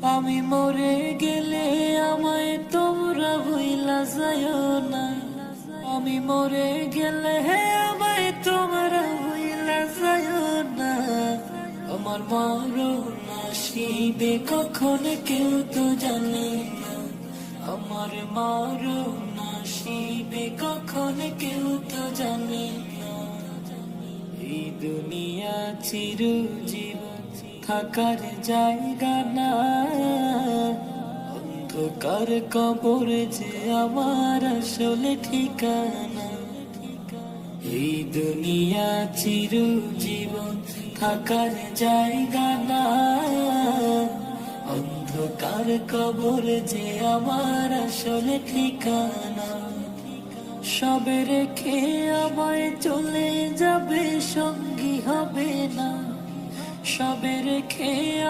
আমি মরে গেলে আমায় তোমরা ভুইলা যাইও না। আমি মরে গেলে আমায় তোমরা ভুইলা যাইও না। আমার মরণ আসিবে কখন কেউ তো জানে না। আমার মরণ আসিবে কখন কেউ তো জানে না। এই দুনিয়া চিরজীবন থাকার জায়গা না। অন্ধকার কবর যে আমার আসলে ঠিকানা। এই দুনিয়া চিরজীবন থাকার জায়গা না। অন্ধকার কবর যে আমার আসলে ঠিকানা। সবে রেখে আমায় চলে যাবে, সঙ্গী হবে না। সবে রেখে